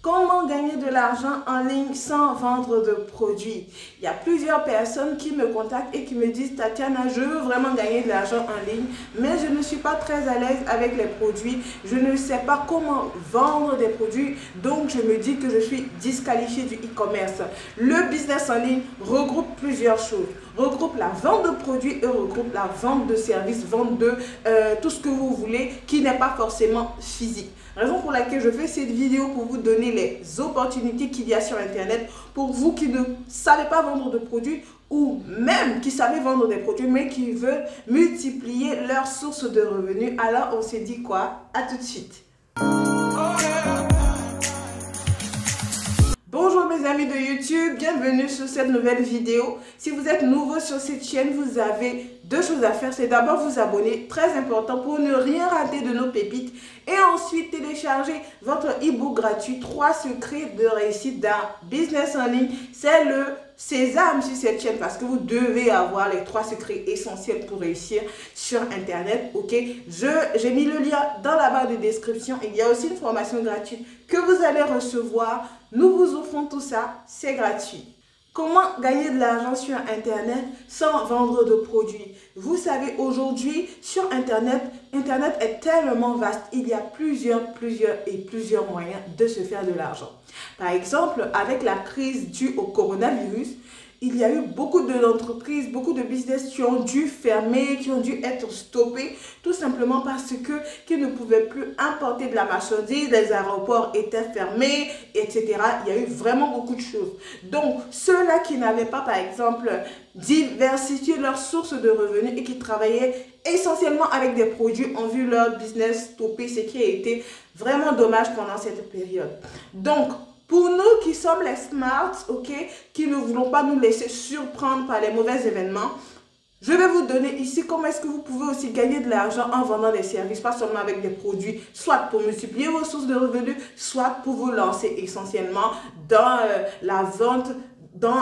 Comment gagner de l'argent en ligne sans vendre de produits? Il y a plusieurs personnes qui me contactent et qui me disent: Tatiana, je veux vraiment gagner de l'argent en ligne, mais je ne suis pas très à l'aise avec les produits. Je ne sais pas comment vendre des produits, donc je me dis que je suis disqualifiée du e-commerce. Le business en ligne regroupe plusieurs choses. Regroupe la vente de produits et regroupe la vente de services, vente de tout ce que vous voulez qui n'est pas forcément physique. Raison pour laquelle je fais cette vidéo, pour vous donner les opportunités qu'il y a sur Internet pour vous qui ne savez pas vendre de produits ou même qui savez vendre des produits mais qui veulent multiplier leurs sources de revenus. Alors on se dit quoi? À tout de suite. Bonjour mes amis de YouTube, bienvenue sur cette nouvelle vidéo. Si vous êtes nouveau sur cette chaîne, vous avez deux choses à faire. C'est d'abord vous abonner, très important pour ne rien rater de nos pépites. Et ensuite télécharger votre e-book gratuit 3 secrets de réussite d'un business en ligne. C'est le sésame sur cette chaîne parce que vous devez avoir les 3 secrets essentiels pour réussir sur Internet. Ok, j'ai mis le lien dans la barre de description. Il y a aussi une formation gratuite que vous allez recevoir. Nous vous offrons tout ça, c'est gratuit. Comment gagner de l'argent sur Internet sans vendre de produits? Vous savez, aujourd'hui, sur Internet est tellement vaste. Il y a plusieurs moyens de se faire de l'argent. Par exemple, avec la crise due au coronavirus, il y a eu beaucoup d'entreprises, beaucoup de business qui ont dû fermer, qui ont dû être stoppés, tout simplement parce qu'ils ne pouvaient plus importer de la marchandise, les aéroports étaient fermés, etc. Il y a eu vraiment beaucoup de choses. Donc, ceux-là qui n'avaient pas, par exemple, diversifié leurs sources de revenus et qui travaillaient essentiellement avec des produits ont vu leur business stopper, ce qui a été vraiment dommage pendant cette période. Donc, pour nous qui sommes les smarts, ok, qui ne voulons pas nous laisser surprendre par les mauvais événements, je vais vous donner ici comment est-ce que vous pouvez aussi gagner de l'argent en vendant des services, pas seulement avec des produits, soit pour multiplier vos sources de revenus, soit pour vous lancer essentiellement dans la vente, dans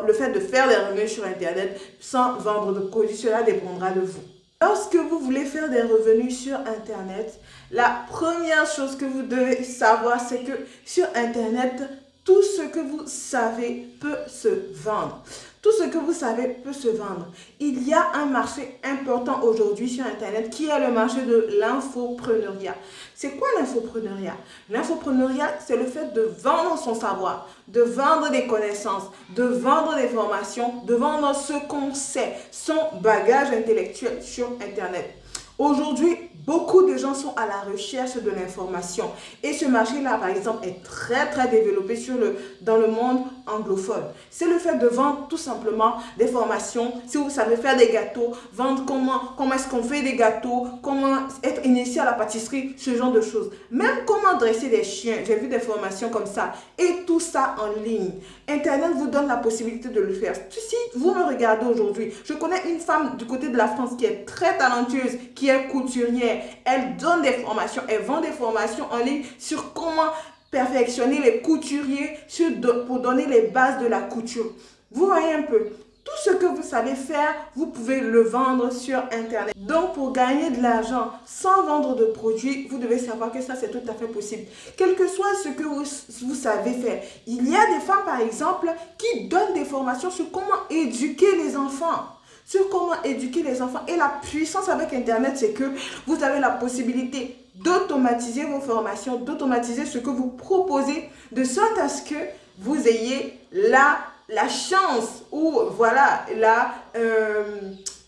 le fait de faire des revenus sur Internet sans vendre de produits. Cela dépendra de vous. Lorsque vous voulez faire des revenus sur Internet, la première chose que vous devez savoir, c'est que sur Internet, tout ce que vous savez peut se vendre. Tout ce que vous savez peut se vendre. Il y a un marché important aujourd'hui sur Internet qui est le marché de l'infopreneuriat. C'est quoi l'infopreneuriat? L'infopreneuriat, c'est le fait de vendre son savoir, de vendre des connaissances, de vendre des formations, de vendre ce qu'on sait, son bagage intellectuel sur Internet. Aujourd'hui, beaucoup de gens sont à la recherche de l'information et ce marché-là, par exemple, est très développé dans le monde anglophone. C'est le fait de vendre tout simplement des formations. Si vous savez faire des gâteaux, vendre comment est-ce qu'on fait des gâteaux, comment être initié à la pâtisserie, ce genre de choses. Même comment dresser des chiens, j'ai vu des formations comme ça et tout ça en ligne. Internet vous donne la possibilité de le faire. Si vous me regardez aujourd'hui, je connais une femme du côté de la France qui est très talentueuse, qui est couturière. Elle donne des formations, elle vend des formations en ligne sur comment perfectionner les couturiers, pour donner les bases de la couture. Vous voyez un peu, tout ce que vous savez faire, vous pouvez le vendre sur Internet. Donc, pour gagner de l'argent sans vendre de produits, vous devez savoir que ça, c'est tout à fait possible. Quel que soit ce que vous savez faire. Il y a des femmes, par exemple, qui donnent des formations sur comment éduquer les enfants. Sur comment éduquer les enfants. Et la puissance avec Internet, c'est que vous avez la possibilité d'automatiser vos formations, d'automatiser ce que vous proposez, de sorte à ce que vous ayez la chance ou voilà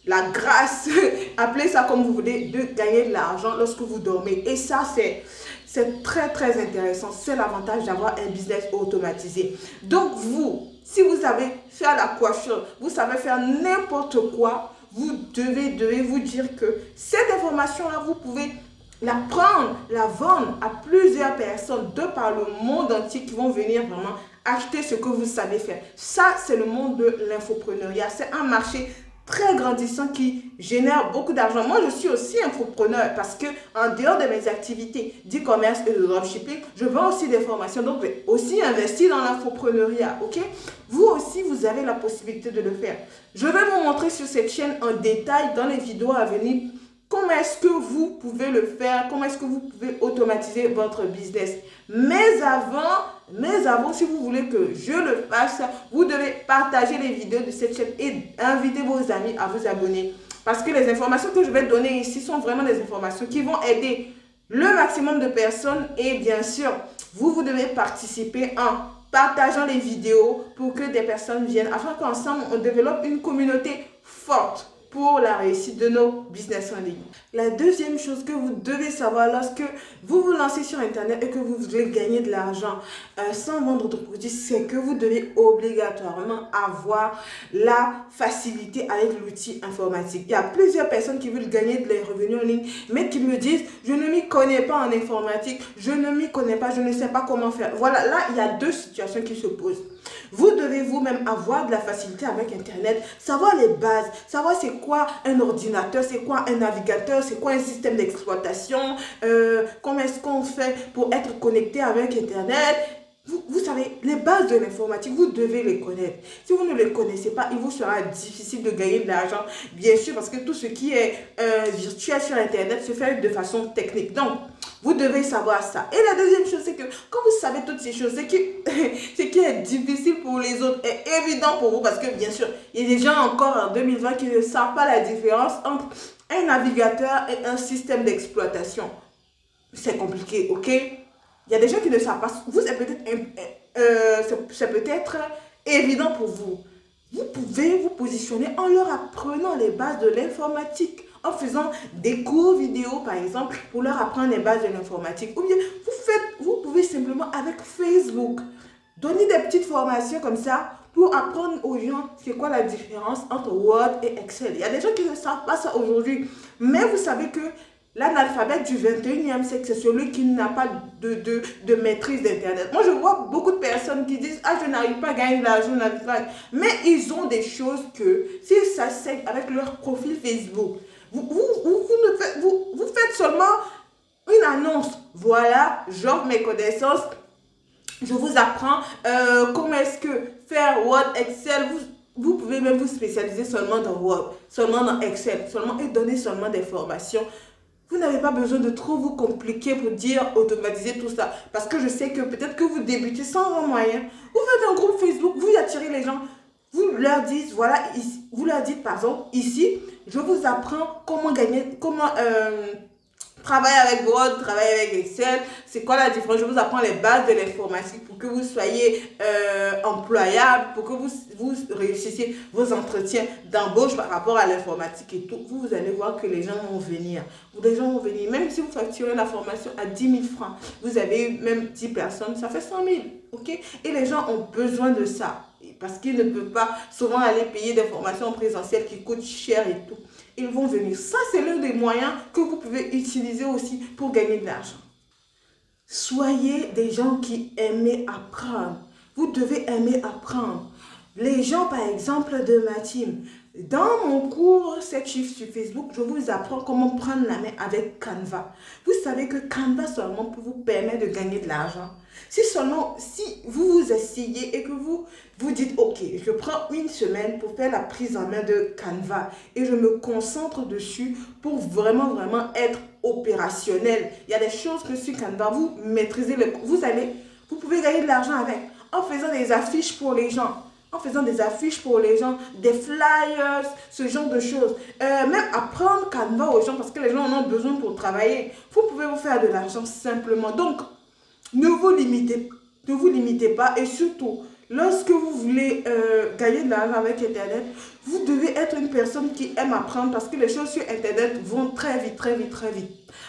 la grâce, appelez ça comme vous voulez, de gagner de l'argent lorsque vous dormez. Et ça, c'est très intéressant. C'est l'avantage d'avoir un business automatisé. Donc vous, si vous savez faire la coiffure, vous savez faire n'importe quoi, vous devez vous dire que cette information-là, vous pouvez la prendre, la vendre à plusieurs personnes de par le monde entier qui vont venir vraiment acheter ce que vous savez faire. Ça, c'est le monde de l'infopreneuriat. C'est un marché très grandissant qui génère beaucoup d'argent. Moi, je suis aussi infopreneur parce que en dehors de mes activités d'e-commerce et de dropshipping, je vends aussi des formations. Donc, j'ai aussi investi dans l'infopreneuriat. Ok? Vous aussi, vous avez la possibilité de le faire. Je vais vous montrer sur cette chaîne en détail dans les vidéos à venir comment est-ce que vous pouvez le faire, comment est-ce que vous pouvez automatiser votre business. Mais avant, si vous voulez que je le fasse, vous devez partager les vidéos de cette chaîne et inviter vos amis à vous abonner. Parce que les informations que je vais donner ici sont vraiment des informations qui vont aider le maximum de personnes. Et bien sûr, vous devez participer en partageant les vidéos pour que des personnes viennent, afin qu'ensemble, on développe une communauté forte pour la réussite de nos business en ligne. La deuxième chose que vous devez savoir lorsque vous vous lancez sur Internet et que vous voulez gagner de l'argent sans vendre de produits, c'est que vous devez obligatoirement avoir la facilité avec l'outil informatique. Il y a plusieurs personnes qui veulent gagner des revenus en ligne, mais qui me disent, je ne m'y connais pas en informatique, je ne m'y connais pas, je ne sais pas comment faire. Voilà, là, il y a deux situations qui se posent. Vous devez vous-même avoir de la facilité avec Internet, savoir les bases, savoir c'est quoi un ordinateur, c'est quoi un navigateur, c'est quoi un système d'exploitation, comment est-ce qu'on fait pour être connecté avec Internet. Vous savez, les bases de l'informatique, vous devez les connaître. Si vous ne les connaissez pas, il vous sera difficile de gagner de l'argent, bien sûr, parce que tout ce qui est virtuel sur Internet se fait de façon technique. Donc, vous devez savoir ça. Et la deuxième chose, c'est que quand vous savez toutes ces choses, ce qui est difficile pour les autres est évident pour vous, parce que bien sûr, il y a des gens encore en 2020 qui ne savent pas la différence entre un navigateur et un système d'exploitation. C'est compliqué, ok? Il y a des gens qui ne savent pas. Vous, c'est peut-être évident pour vous. Vous pouvez vous positionner en leur apprenant les bases de l'informatique, en faisant des cours vidéo, par exemple, pour leur apprendre les bases de l'informatique. Ou bien, vous pouvez simplement avec Facebook donner des petites formations comme ça pour apprendre aux gens c'est quoi la différence entre Word et Excel. Il y a des gens qui ne savent pas ça aujourd'hui, mais vous savez que l'analphabète du 21e siècle, c'est celui qui n'a pas de maîtrise d'Internet. Moi, je vois beaucoup de personnes qui disent « Ah, je n'arrive pas à gagner de l'argent, mais ils ont des choses que, s'ils s'asseyent avec leur profil Facebook, vous faites seulement une annonce. Voilà, j'offre mes connaissances, je vous apprends comment est-ce que faire Word, Excel. Vous pouvez même vous spécialiser seulement dans Word, seulement dans Excel, et donner seulement des formations. Vous n'avez pas besoin de trop vous compliquer pour dire automatiser tout ça. Parce que je sais que peut-être que vous débutez sans vos moyens. Vous faites un groupe Facebook, vous attirez les gens. Vous leur dites, voilà, vous leur dites, par exemple, ici, je vous apprends comment travailler avec Word, travailler avec Excel. C'est quoi la différence? Je vous apprends les bases de l'informatique pour que vous soyez employable, pour que vous réussissiez vos entretiens d'embauche par rapport à l'informatique et tout. Vous allez voir que les gens vont venir. Les gens vont venir. Même si vous facturez la formation à 10 000 francs, vous avez même 10 personnes, ça fait 100 000. Okay? Et les gens ont besoin de ça. Parce qu'ils ne peuvent pas souvent aller payer des formations présentielles qui coûtent cher et tout. Ils vont venir. Ça, c'est l'un des moyens que vous pouvez utiliser aussi pour gagner de l'argent. Soyez des gens qui aiment apprendre. Vous devez aimer apprendre. Les gens, par exemple, de ma team, dans mon cours 7 chiffres sur Facebook, je vous apprends comment prendre la main avec Canva. Vous savez que Canva seulement peut vous permettre de gagner de l'argent. Si vous vous asseyez et que vous dites, ok, je prends une semaine pour faire la prise en main de Canva et je me concentre dessus pour vraiment être opérationnel. Il y a des choses que sur Canva, vous maîtrisez, vous pouvez gagner de l'argent avec, en faisant des affiches pour les gens. Des flyers, ce genre de choses. Même apprendre Canva aux gens parce que les gens en ont besoin pour travailler. Vous pouvez vous faire de l'argent simplement. Donc, ne vous limitez pas et surtout, lorsque vous voulez gagner de l'argent avec Internet, vous devez être une personne qui aime apprendre parce que les choses sur Internet vont très vite.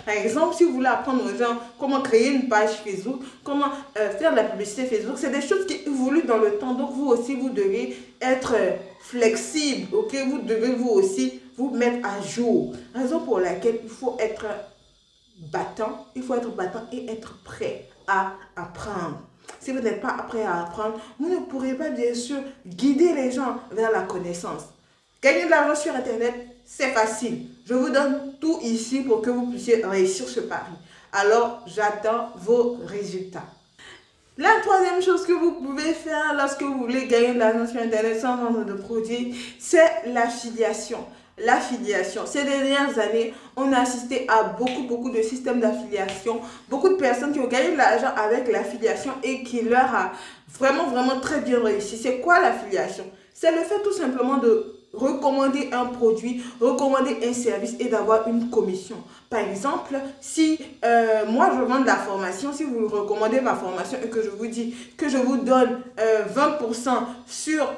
Par exemple, si vous voulez apprendre aux gens comment créer une page Facebook, comment faire de la publicité Facebook, c'est des choses qui évoluent dans le temps. Donc, vous aussi, vous devez être flexible. Ok? Vous devez vous aussi vous mettre à jour. Raison pour laquelle il faut être battant. Il faut être battant et être prêt à apprendre. Si vous n'êtes pas prêt à apprendre, vous ne pourrez pas bien sûr guider les gens vers la connaissance. Gagner de l'argent sur Internet, c'est facile. Je vous donne tout ici pour que vous puissiez réussir ce pari. Alors, j'attends vos résultats. La troisième chose que vous pouvez faire lorsque vous voulez gagner de l'argent sur Internet sans vendre de produits, c'est l'affiliation. l'affiliation. Ces dernières années, on a assisté à beaucoup de systèmes d'affiliation, beaucoup de personnes qui ont gagné de l'argent avec l'affiliation et qui leur a vraiment très bien réussi. C'est quoi l'affiliation? C'est le fait tout simplement de recommander un produit, recommander un service et d'avoir une commission. Par exemple, si moi je vends de la formation, si vous recommandez ma formation et que je vous dis que je vous donne 20% sur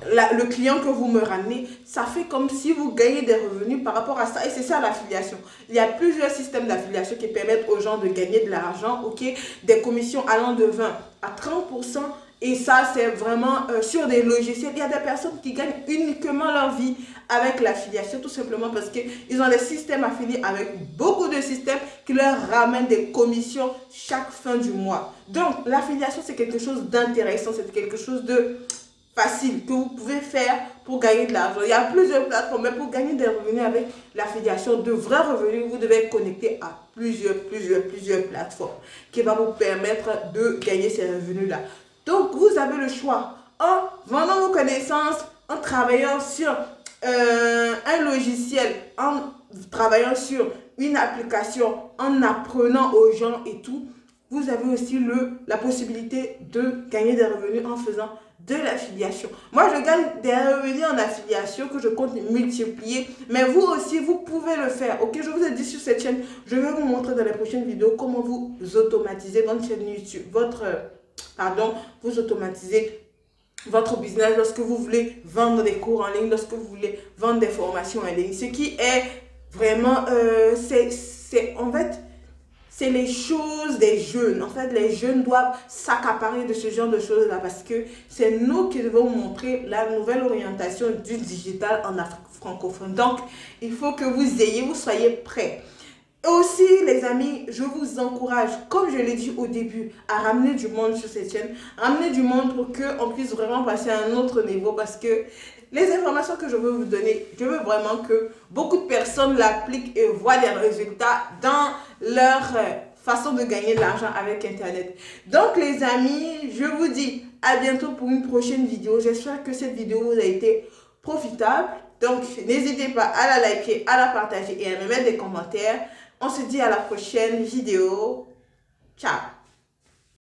le client que vous me ramenez, ça fait comme si vous gagnez des revenus par rapport à ça. Et c'est ça l'affiliation. Il y a plusieurs systèmes d'affiliation qui permettent aux gens de gagner de l'argent, ok? Des commissions allant de 20 à 30%. Et ça, c'est vraiment sur des logiciels. Il y a des personnes qui gagnent uniquement leur vie avec l'affiliation, tout simplement parce qu'ils ont des systèmes affiliés avec beaucoup de systèmes qui leur ramènent des commissions chaque fin du mois. Donc, l'affiliation, c'est quelque chose d'intéressant, c'est quelque chose de facile que vous pouvez faire pour gagner de l'argent. Il y a plusieurs plateformes, mais pour gagner des revenus avec l'affiliation, de vrais revenus, vous devez être connecté à plusieurs plateformes qui vont vous permettre de gagner ces revenus-là. Donc, vous avez le choix en vendant vos connaissances, en travaillant sur un logiciel, en travaillant sur une application, en apprenant aux gens et tout. Vous avez aussi la possibilité de gagner des revenus en faisant de l'affiliation. Moi, je gagne des revenus en affiliation que je compte multiplier, mais vous aussi, vous pouvez le faire. Ok, je vous ai dit sur cette chaîne, je vais vous montrer dans les prochaines vidéos comment vous automatisez votre chaîne YouTube, vous automatisez votre business lorsque vous voulez vendre des cours en ligne, lorsque vous voulez vendre des formations en ligne. Ce qui est vraiment, en fait, c'est les choses des jeunes. En fait, les jeunes doivent s'accaparer de ce genre de choses-là parce que c'est nous qui devons montrer la nouvelle orientation du digital en Afrique francophone. Donc, il faut que vous soyez prêts. Aussi, les amis, je vous encourage, comme je l'ai dit au début, à ramener du monde sur cette chaîne. Ramener du monde pour qu'on puisse vraiment passer à un autre niveau parce que les informations que je veux vous donner, je veux vraiment que beaucoup de personnes l'appliquent et voient des résultats dans leur façon de gagner de l'argent avec Internet. Donc, les amis, je vous dis à bientôt pour une prochaine vidéo. J'espère que cette vidéo vous a été profitable. Donc, n'hésitez pas à la liker, à la partager et à me mettre des commentaires. On se dit à la prochaine vidéo. Ciao!